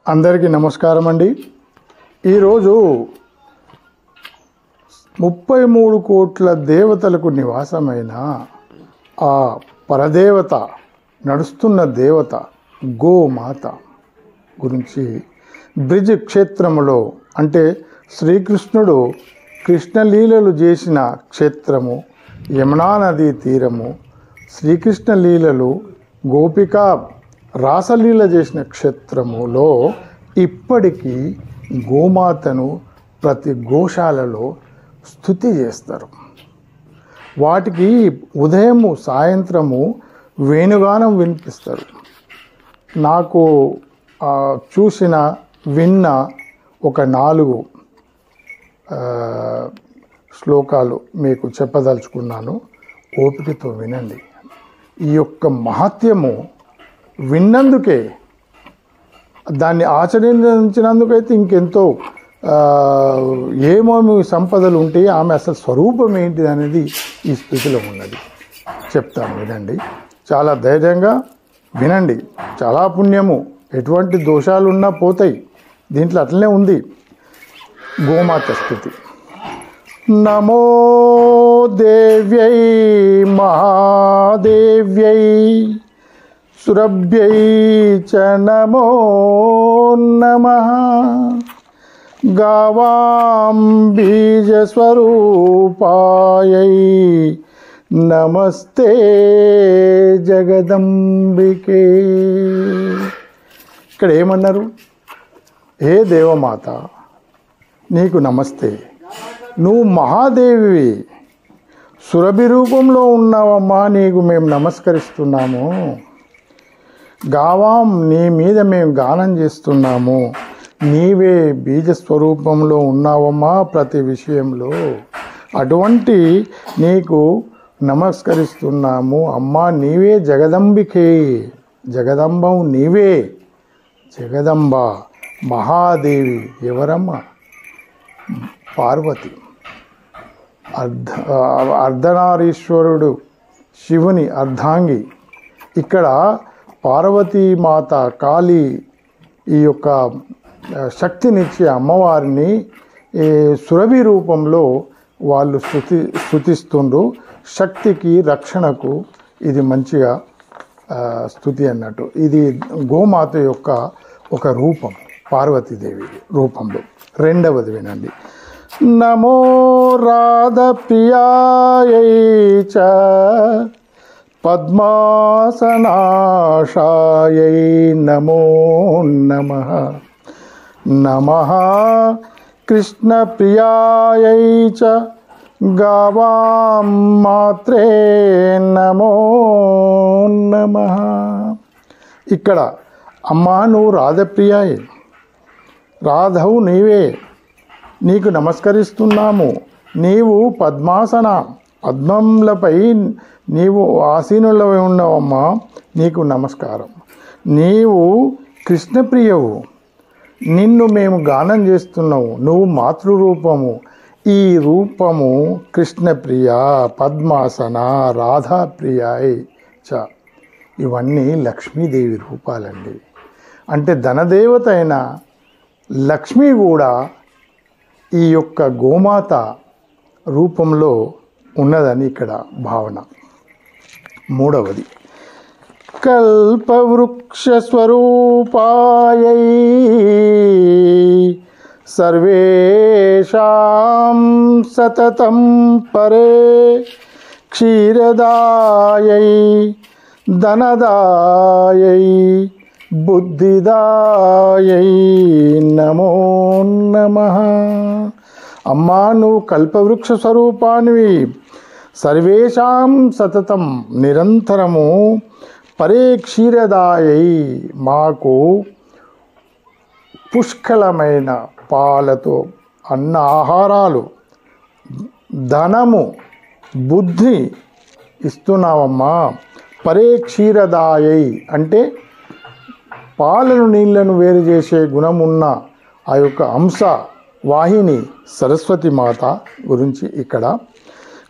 అందరికీ నమస్కారం అండి. ఈరోజు 33 కోట్ల దేవతలకు నివాసమైన ఆ పరదేవత, నడుస్తున్న దేవత గోమాత గురించి బ్రిజ్ క్షేత్రములో, అంటే శ్రీకృష్ణుడు కృష్ణలీలలు చేసిన క్షేత్రము, యమునా నదీ తీరము, శ్రీకృష్ణ లీలలు గోపిక రాసలీల చేసిన క్షేత్రములో ఇప్పటికీ గోమాతను ప్రతి గోశాలలో స్తుతి చేస్తారు. వాటికి ఉదయము సాయంత్రము వేణుగానం వినిపిస్తారు. నాకు చూసిన విన్న ఒక 4 శ్లోకాలు మీకు చెప్పదలుచుకున్నాను. ఓపికతో వినండి. ఈ యొక్క మహత్యము విన్నందుకే, దాన్ని ఆచరించినందుకైతే ఇంకెంతో ఏమేమి సంపదలు ఉంటాయి, ఆమె అసలు స్వరూపం ఏంటిది అనేది ఈ స్థితిలో ఉన్నది. చెప్తాను, వినండి. చాలా ధైర్యంగా వినండి. చాలా పుణ్యము, ఎటువంటి దోషాలున్నా పోతాయి. దీంట్లో అట్లనే ఉంది గోమాత స్థితి. నమో దేవ్యై మహాదేవ్యై సురభ్యై చ నమో నమః. గావాం బీజస్వరూపాయై నమస్తే జగదంబికే. ఇక్కడ ఏమన్నారు? ఏ దేవమాత, నీకు నమస్తే. నువ్వు మహాదేవి, సురభి రూపంలో ఉన్నావమ్మా, నీకు మేము నమస్కరిస్తున్నాము. గావాం, నీ మీద మేము గానం చేస్తున్నాము. నీవే బీజస్వరూపంలో ఉన్నావమ్మా ప్రతి విషయంలో. అటువంటి నీకు నమస్కరిస్తున్నాము అమ్మా. నీవే జగదంబికే, జగదంబం నీవే. జగదంబ మహాదేవి ఎవరమ్మా? పార్వతి. అర్ధనారీశ్వరుడు శివుని అర్ధాంగి. ఇక్కడ పార్వతీమాత కాళీ ఈ యొక్క శక్తినిచ్చే అమ్మవారిని సురభి రూపంలో వాళ్ళు స్తుతిస్తుండ్రు. శక్తికి, రక్షణకు ఇది మంచిగా స్తుతి అన్నట్టు. ఇది గోమాత యొక్క ఒక రూపం, పార్వతీదేవి రూపంలో. రెండవది వినండి. నమో రాధప్రియాయై చ పద్మాసనాశాయై నమో నమః. నమః కృష్ణప్రియాయై చ గావాం మాత్రే నమో నమః. ఇక్కడ అమ్మా, నువ్వు రాధప్రియాయే, రాధవు నీవే, నీకు నమస్కరిస్తున్నాము. నీవు పద్మములపై నీవు ఆసీనులవై ఉన్నావమ్మా, నీకు నమస్కారం. నీవు కృష్ణప్రియవు, నిన్ను మేము గానం చేస్తున్నావు. నువ్వు మాతృరూపము. ఈ రూపము కృష్ణప్రియ, పద్మాసన, రాధాప్రియాయ్ చ, ఇవన్నీ లక్ష్మీదేవి రూపాలండి. అంటే ధనదేవత అయిన లక్ష్మి కూడా ఈ యొక్క గోమాత రూపంలో ఉన్నదని ఇక్కడ భావన. మూడవది, కల్పవృక్ష స్వరూపాయై సర్వేషాం సతతం పరే క్షీరదాయై ధనదాయై బుద్ధిదాయై నమో నమః. అమ్మా, నువ్వు కల్పవృక్ష స్వరూపానివి, సర్వేషాం సతతం నిరంతరము, పరే క్షీరదాయై మాకు పుష్కలమైన పాలతో అన్న ఆహారాలు, ధనము, బుద్ధి ఇస్తున్నావమ్మా. పరే క్షీరదాయై అంటే పాలను నీళ్లను వేరు చేసే గుణమున్న ఆ యొక్క అంశ వాహిని సరస్వతి మాత గురించి ఇక్కడ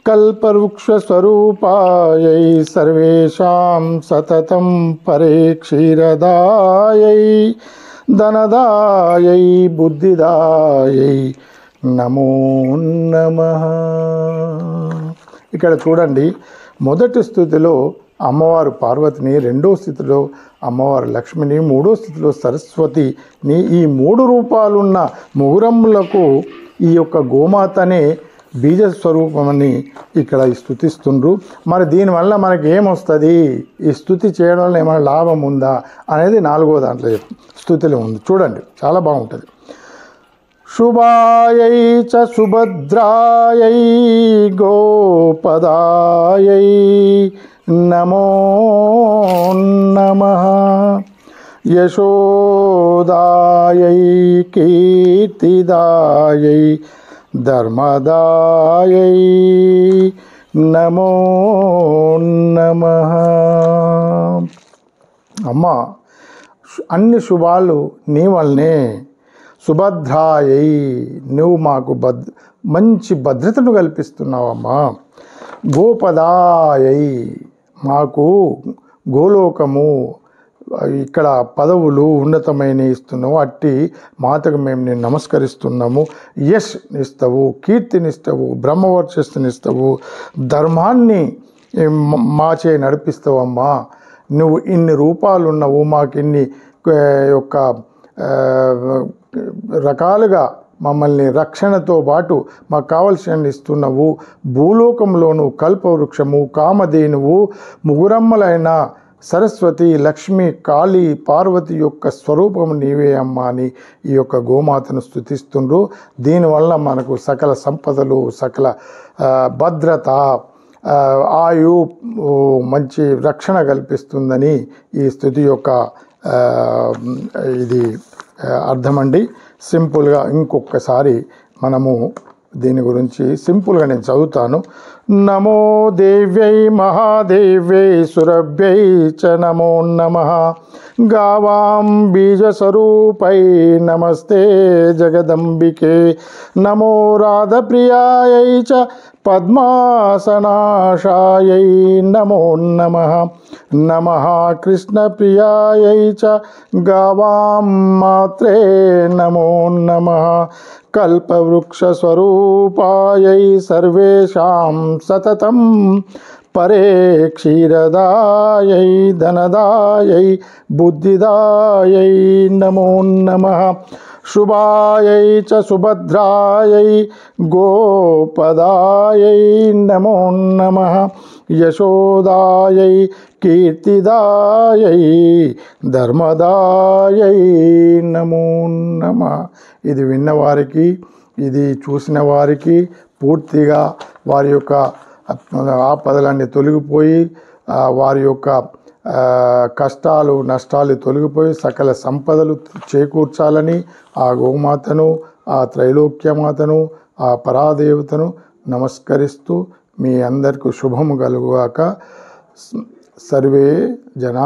कल्पवृक्षस्वरूपायै सर्वेषां सततं परे क्षीरदायै ధనదాయై బుద్ధిదాయై నమో నమః. ఇక్కడ చూడండి, మొదటి స్థుతిలో అమ్మవారు పార్వతిని, రెండో స్థితిలో అమ్మవారు లక్ష్మిని, మూడో స్థితిలో సరస్వతిని, ఈ 3 రూపాలున్న ముగురమ్ములకు ఈ యొక్క గోమాతనే బీజస్వరూపమని ఇక్కడ స్తుతిస్తుండ్రు. మరి దీనివల్ల మనకి ఏమొస్తుంది, ఈ స్థుతి చేయడం వల్ల ఏమైనా లాభం ఉందా అనేది 4వ దాంట్లో స్థుతిలో ఉంది. చూడండి, చాలా బాగుంటుంది. శుభాయై చ సుభద్రాయై గోపదాయై నమో నమః. యశోదాయై కీర్తిదాయై ధర్మదాయై నమో నమః. అమ్మ, అన్ని శుభాలు నీ వల్లనే. సుభద్రాయై, నువ్వు మాకు మంచి భద్రతను కల్పిస్తున్నావమ్మా. గోపదాయై, మాకు గోలోకము ఇక్కడ పదవులు ఉన్నతమైన ఇస్తున్నావు. అట్టి మాతకు మేము నేను నమస్కరిస్తున్నాము. యశ్ ఇస్తావు, కీర్తినిస్తావు, బ్రహ్మవర్చస్సునిస్తావు, ధర్మాన్ని మాచే నడిపిస్తావమ్మా. నువ్వు ఇన్ని రూపాలు ఉన్నావు, మాకు ఇన్ని యొక్క రకాలుగా మమ్మల్ని రక్షణతో పాటు మాకు కావలసిన ఇస్తున్నావు. భూలోకంలోను కల్పవృక్షము, కామధేనువు, ముగురమ్మలైన సరస్వతి, లక్ష్మి, కాళీ, పార్వతి యొక్క స్వరూపం నీవే అమ్మా అని ఈ యొక్క గోమాతను స్తుతిస్తుండ్రు. దీనివల్ల మనకు సకల సంపదలు, సకల భద్రత, ఆయు, మంచి రక్షణ కల్పిస్తుందని ఈ స్తుతి యొక్క ఇది అర్థమండి. సింపుల్గా ఇంకొకసారి మనము దీని గురించి సింపుల్గా నేను చదువుతాను. నమో దేవ్యై మహాదేవ్యై సురభ్యై చ నమో నమః. గావాం బీజస్వరూపై నమస్తే జగదంబికే. నమో రాధప్రియాయై చ పద్మాసనాశాయై నమో నమః. నమః కృష్ణప్రియాయై చ గావాం మాత్రే నమో నమః. కల్పవృక్షస్వరూపాయై సర్వేషాం సతతం పరే క్షీరదాయై ధనదాయై బుద్ధిదాయై నమో నమః. శుభాయై చ సుభద్రాయై గోపదాయై నమో నమః. యశోదాయై కీర్తిదాయై ధర్మదాయై నమో నమః. ఇది విన్నవారికి, ఇది చూసిన వారికి పూర్తిగా వారి యొక్క ఆపదలన్నీ తొలగిపోయి, వారి యొక్క కష్టాలు నష్టాలు తొలగిపోయి సకల సంపదలు చేకూర్చాలని ఆ గోమాతను, ఆ త్రైలోక్యమాతను, ఆ పరాదేవతను నమస్కరిస్తూ మీ అందరికీ శుభము కలుగుగాక. సర్వే జన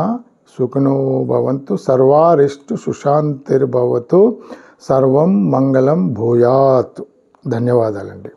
సుఖినో భవంతు. సర్వారిష్టు సుశాంతిర్భవతు. సర్వం మంగళం భూయాత్. ధన్యవాదాలండి.